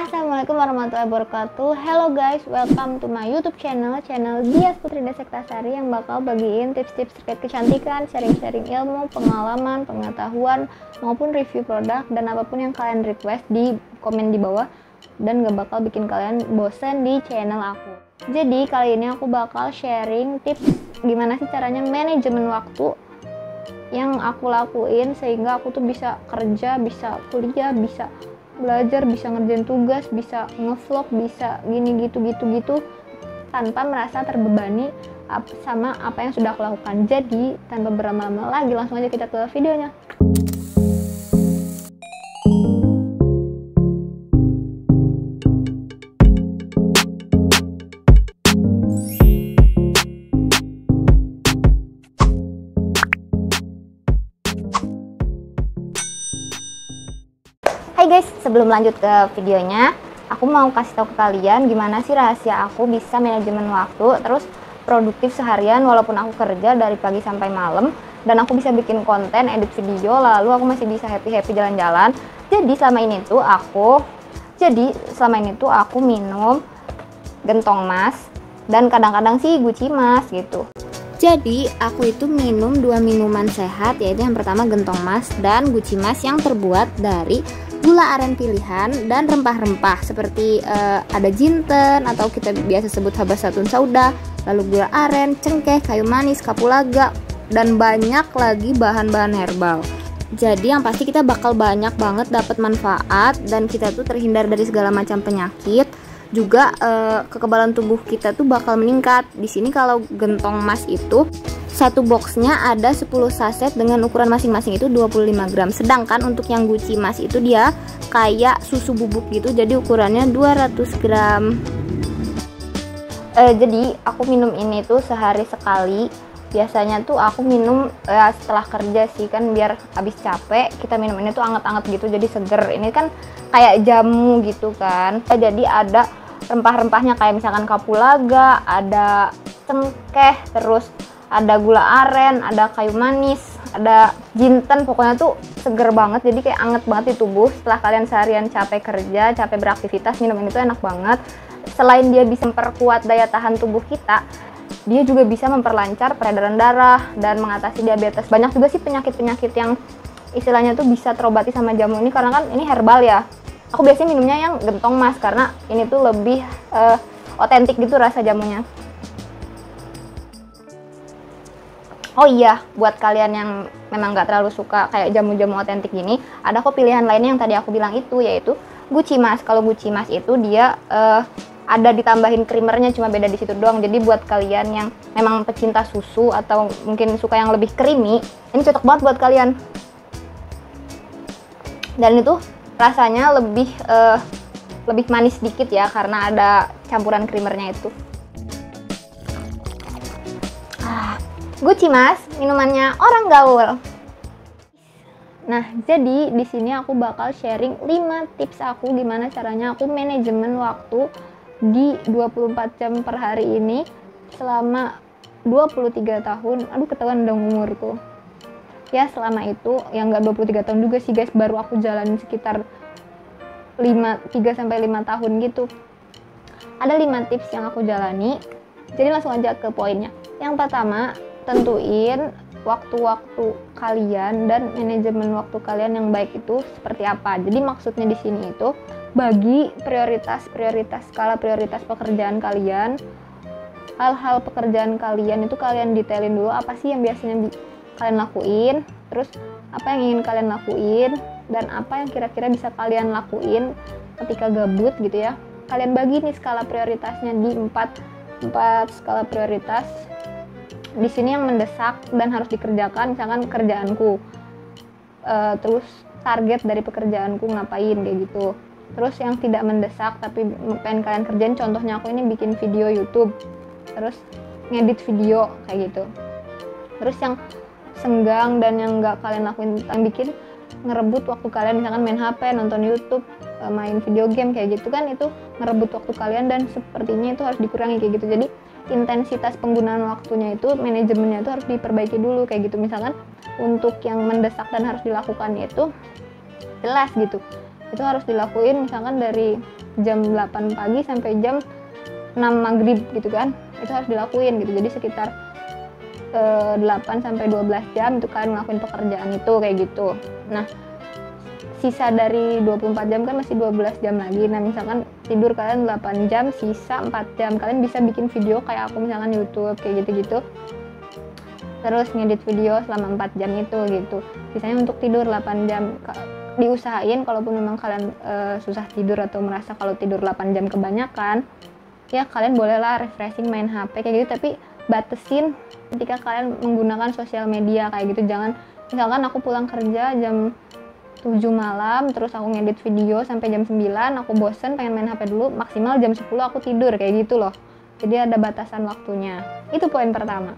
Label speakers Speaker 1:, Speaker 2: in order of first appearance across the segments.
Speaker 1: Assalamualaikum warahmatullahi wabarakatuh. Hello guys, welcome to my YouTube channel Dias Putri Desektasari yang bakal bagiin tips-tips terkait kecantikan, sharing-sharing ilmu, pengalaman, pengetahuan, maupun review produk dan apapun yang kalian request di komen di bawah, dan gak bakal bikin kalian bosen di channel aku. Jadi kali ini aku bakal sharing tips gimana sih caranya manajemen waktu yang aku lakuin sehingga aku tuh bisa kerja, bisa kuliah, bisa belajar, bisa ngerjain tugas, bisa ngevlog, bisa gini gitu tanpa merasa terbebani sama apa yang sudah aku lakukan. Jadi tanpa berlama-lama lagi, langsung aja kita ke videonya. Hai guys, sebelum lanjut ke videonya, aku mau kasih tahu ke kalian gimana sih rahasia aku bisa manajemen waktu, terus produktif seharian walaupun aku kerja dari pagi sampai malam, dan aku bisa bikin konten, edit video, lalu aku masih bisa happy-happy jalan-jalan. Jadi selama ini tuh aku minum gentong mas dan kadang-kadang sih guci mas gitu. Jadi aku itu minum 2 minuman sehat, yaitu yang pertama gentong mas dan guci mas yang terbuat dari gula aren pilihan dan rempah-rempah seperti ada jinten atau kita biasa sebut habasatun sauda, lalu gula aren, cengkeh, kayu manis, kapulaga, dan banyak lagi bahan-bahan herbal. Jadi yang pasti kita bakal banyak banget dapat manfaat dan kita tuh terhindar dari segala macam penyakit. Juga kekebalan tubuh kita tuh bakal meningkat. Di sini kalau gentong mas itu satu boxnya ada 10 saset dengan ukuran masing-masing itu 25 gram. Sedangkan untuk yang guci mas itu dia kayak susu bubuk gitu, jadi ukurannya 200 gram. Jadi aku minum ini tuh sehari sekali. Biasanya tuh aku minum setelah kerja sih, kan biar habis capek kita minum ini tuh anget-anget gitu, jadi seger. Ini kan kayak jamu gitu kan. Jadi ada rempah-rempahnya kayak misalkan kapulaga, ada cengkeh, terus ada gula aren, ada kayu manis, ada jinten, pokoknya tuh seger banget, jadi kayak anget banget di tubuh. Setelah kalian seharian capek kerja, capek beraktivitas, minum ini tuh enak banget. Selain dia bisa memperkuat daya tahan tubuh kita, dia juga bisa memperlancar peredaran darah dan mengatasi diabetes. Banyak juga sih penyakit-penyakit yang istilahnya tuh bisa terobati sama jamu ini, karena kan ini herbal ya. Aku biasanya minumnya yang gentong mas karena ini tuh lebih otentik gitu rasa jamunya. Oh iya, buat kalian yang memang nggak terlalu suka kayak jamu-jamu otentik gini, ada kok pilihan lainnya yang tadi aku bilang itu, yaitu guci mas. Kalau guci mas itu dia ada ditambahin creamernya, cuma beda di situ doang. Jadi buat kalian yang memang pecinta susu atau mungkin suka yang lebih creamy, ini cocok banget buat kalian. Dan itu rasanya lebih manis dikit ya, karena ada campuran creamernya itu. Guci mas, minumannya orang gaul. Nah, jadi di sini aku bakal sharing 5 tips aku gimana caranya aku manajemen waktu di 24 jam per hari ini selama 23 tahun. Aduh, ketahuan dong umurku. Ya, selama itu yang enggak 23 tahun juga sih guys, baru aku jalanin sekitar 3-5 tahun gitu. Ada 5 tips yang aku jalani. Jadi langsung aja ke poinnya. Yang pertama, tentuin waktu-waktu kalian dan manajemen waktu kalian yang baik itu seperti apa. Jadi maksudnya di sini itu bagi prioritas skala prioritas pekerjaan kalian. Hal-hal pekerjaan kalian itu kalian detailin dulu, apa sih yang biasanya kalian lakuin, terus apa yang ingin kalian lakuin, dan apa yang kira-kira bisa kalian lakuin ketika gabut gitu ya. Kalian bagi nih skala prioritasnya di 4 skala prioritas. Di sini yang mendesak dan harus dikerjakan, misalkan kerjaanku, terus target dari pekerjaanku ngapain kayak gitu. Terus yang tidak mendesak tapi pengen kalian kerjain, contohnya aku ini bikin video YouTube, terus ngedit video kayak gitu. Terus yang senggang dan yang nggak kalian lakuin, yang bikin ngerebut waktu kalian, misalkan main HP, nonton YouTube, main video game kayak gitu kan, itu ngerebut waktu kalian dan sepertinya itu harus dikurangi kayak gitu. Jadi intensitas penggunaan waktunya itu, manajemennya itu harus diperbaiki dulu kayak gitu. Misalkan untuk yang mendesak dan harus dilakukan itu jelas gitu, itu harus dilakuin misalkan dari jam 8 pagi sampai jam 6 maghrib gitu kan, itu harus dilakuin gitu. Jadi sekitar 8 sampai 12 jam itu kalian ngelakuin pekerjaan itu kayak gitu. Nah, sisa dari 24 jam kan masih 12 jam lagi. Nah, misalkan tidur kalian 8 jam, sisa 4 jam kalian bisa bikin video kayak aku misalkan YouTube kayak gitu-gitu. Terus ngedit video selama 4 jam itu gitu. Sisanya untuk tidur 8 jam. Diusahain kalaupun memang kalian susah tidur atau merasa kalau tidur 8 jam kebanyakan, ya kalian bolehlah refreshing main HP kayak gitu, tapi batesin ketika kalian menggunakan sosial media kayak gitu. Jangan misalkan aku pulang kerja jam 7 malam terus aku ngedit video sampai jam 9, aku bosen pengen main HP dulu, maksimal jam 10 aku tidur kayak gitu loh. Jadi ada batasan waktunya. Itu poin pertama.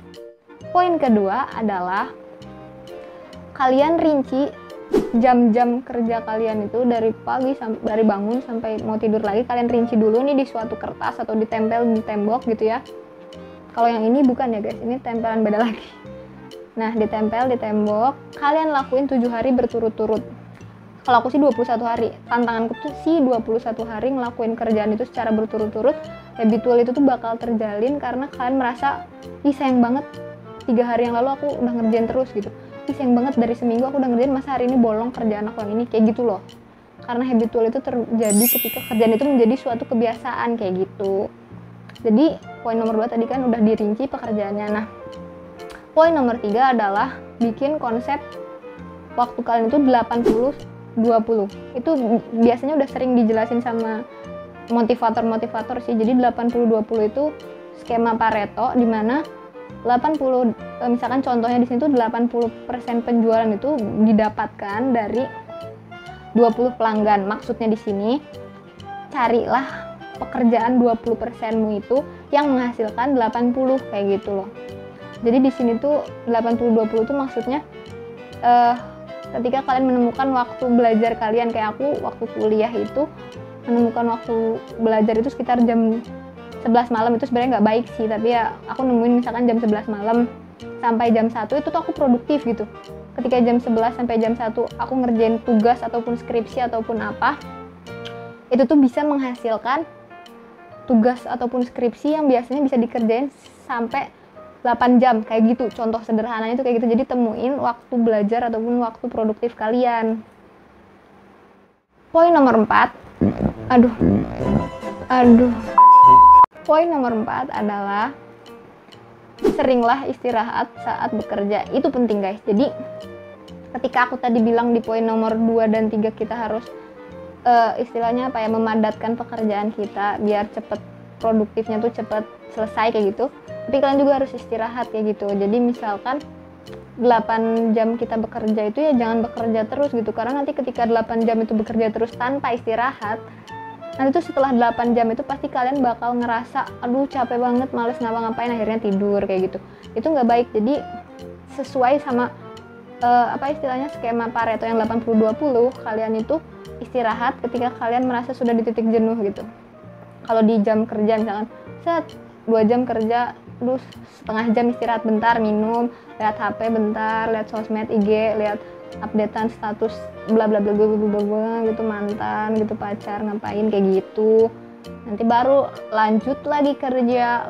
Speaker 1: Poin kedua adalah kalian rinci jam-jam kerja kalian itu dari pagi dari bangun sampai mau tidur lagi, kalian rinci dulu nih di suatu kertas atau ditempel di tembok gitu ya. Kalau yang ini bukan ya guys, ini tempelan beda lagi. Nah, ditempel di tembok, kalian lakuin 7 hari berturut-turut. Kalau aku sih 21 hari. Tantanganku tuh sih 21 hari ngelakuin kerjaan itu secara berturut-turut. Habitual itu tuh bakal terjalin karena kalian merasa, ih sayang banget 3 hari yang lalu aku udah ngerjain terus gitu. Ih sayang banget dari seminggu aku udah ngerjain, masa hari ini bolong kerjaan aku yang ini, kayak gitu loh. Karena habitual itu terjadi ketika kerjaan itu menjadi suatu kebiasaan kayak gitu. Jadi poin nomor 2 tadi kan udah dirinci pekerjaannya. Nah, poin nomor 3 adalah bikin konsep waktu kalian itu 80-20. Itu biasanya udah sering dijelasin sama motivator-motivator sih. Jadi 80-20 itu skema Pareto, di mana 80, misalkan contohnya di sini tuh 80% penjualan itu didapatkan dari 20 pelanggan. Maksudnya di sini carilah pekerjaan 20%-mu itu yang menghasilkan 80 kayak gitu loh. Jadi di sini tuh 80-20 itu maksudnya ketika kalian menemukan waktu belajar kalian, kayak aku waktu kuliah itu menemukan waktu belajar itu sekitar jam 11 malam. Itu sebenarnya nggak baik sih, tapi ya aku nemuin misalkan jam 11 malam sampai jam 1 itu tuh aku produktif gitu. Ketika jam 11 sampai jam 1 aku ngerjain tugas ataupun skripsi ataupun apa, itu tuh bisa menghasilkan tugas ataupun skripsi yang biasanya bisa dikerjain sampai 8 jam kayak gitu. Contoh sederhananya itu kayak gitu. Jadi temuin waktu belajar ataupun waktu produktif kalian. Poin nomor 4. Poin nomor 4 adalah seringlah istirahat saat bekerja. Itu penting guys. Jadi ketika aku tadi bilang di poin nomor 2 dan 3 kita harus istilahnya apa ya, memadatkan pekerjaan kita biar cepet produktifnya tuh cepet selesai kayak gitu, tapi kalian juga harus istirahat kayak gitu. Jadi misalkan 8 jam kita bekerja itu ya jangan bekerja terus gitu, karena nanti ketika 8 jam itu bekerja terus tanpa istirahat, nanti tuh setelah 8 jam itu pasti kalian bakal ngerasa aduh capek banget, males ngapa-ngapain, akhirnya tidur kayak gitu. Itu nggak baik. Jadi sesuai sama apa istilahnya skema Pareto yang 80-20, kalian itu istirahat ketika kalian merasa sudah di titik jenuh gitu. Kalau di jam kerja misalkan 2 jam kerja, terus setengah jam istirahat bentar, minum, lihat HP bentar, lihat sosmed IG, lihat updatean status bla bla bla bla bla bla gitu, mantan gitu, pacar ngapain kayak gitu. Nanti baru lanjut lagi kerja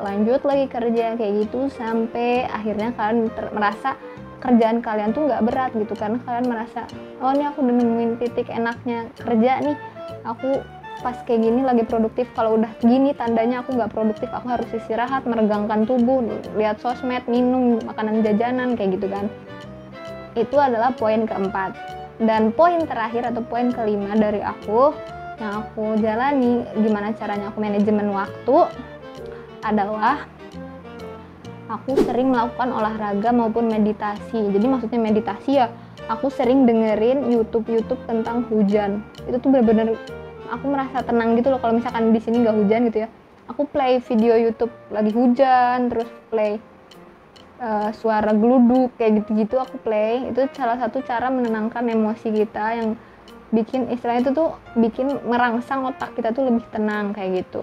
Speaker 1: kayak gitu sampai akhirnya kalian merasa kerjaan kalian tuh nggak berat gitu, karena kalian merasa oh ini aku udah nemuin titik enaknya kerja nih, aku pas kayak gini lagi produktif. Kalau udah gini tandanya aku nggak produktif, aku harus istirahat, meregangkan tubuh, lihat sosmed, minum makanan jajanan kayak gitu kan. Itu adalah poin keempat. Dan poin terakhir atau poin kelima dari aku yang aku jalani gimana caranya aku manajemen waktu adalah aku sering melakukan olahraga maupun meditasi. Jadi maksudnya meditasi ya, aku sering dengerin YouTube tentang hujan. Itu tuh bener-bener aku merasa tenang gitu loh. Kalau misalkan di sini nggak hujan gitu ya, aku play video YouTube lagi hujan, terus play suara geluduk kayak gitu-gitu aku play. Itu salah satu cara menenangkan emosi kita, yang bikin istilahnya itu tuh bikin merangsang otak kita tuh lebih tenang kayak gitu.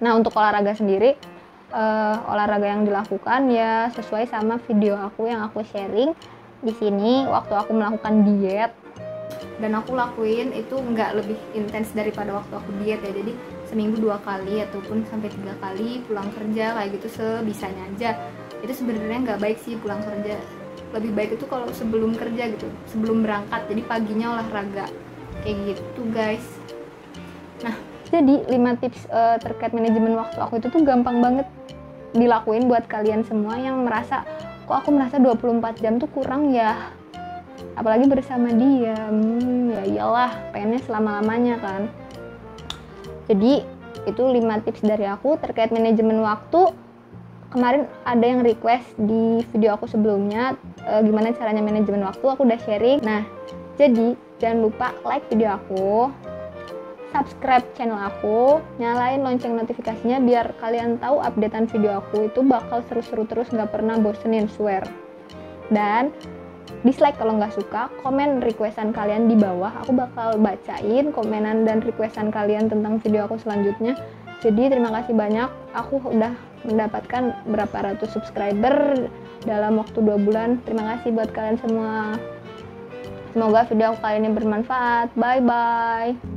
Speaker 1: Nah, untuk olahraga sendiri, olahraga yang dilakukan ya sesuai sama video aku yang aku sharing di sini waktu aku melakukan diet. dan aku lakuin itu nggak lebih intens daripada waktu aku diet ya. Jadi seminggu 2 kali ataupun sampai 3 kali pulang kerja kayak gitu sebisanya aja. Itu sebenarnya nggak baik sih pulang kerja, lebih baik itu kalau sebelum kerja gitu, sebelum berangkat, jadi paginya olahraga kayak gitu guys. Nah, jadi 5 tips terkait manajemen waktu aku itu tuh gampang banget dilakuin buat kalian semua yang merasa, kok aku merasa 24 jam tuh kurang ya, apalagi bersama dia. Ya iyalah, pengennya selama-lamanya kan. Jadi itu 5 tips dari aku terkait manajemen waktu. Kemarin ada yang request di video aku sebelumnya gimana caranya manajemen waktu, aku udah sharing. Nah, jadi jangan lupa like video aku, subscribe channel aku, nyalain lonceng notifikasinya biar kalian tahu updatean video aku itu bakal seru-seru terus, gak pernah bosenin, swear. Dan dislike kalau nggak suka, komen requestan kalian di bawah, aku bakal bacain komenan dan requestan kalian tentang video aku selanjutnya. Jadi terima kasih banyak, aku udah mendapatkan berapa ratus subscriber dalam waktu 2 bulan. Terima kasih buat kalian semua. Semoga video aku kali ini bermanfaat. Bye bye.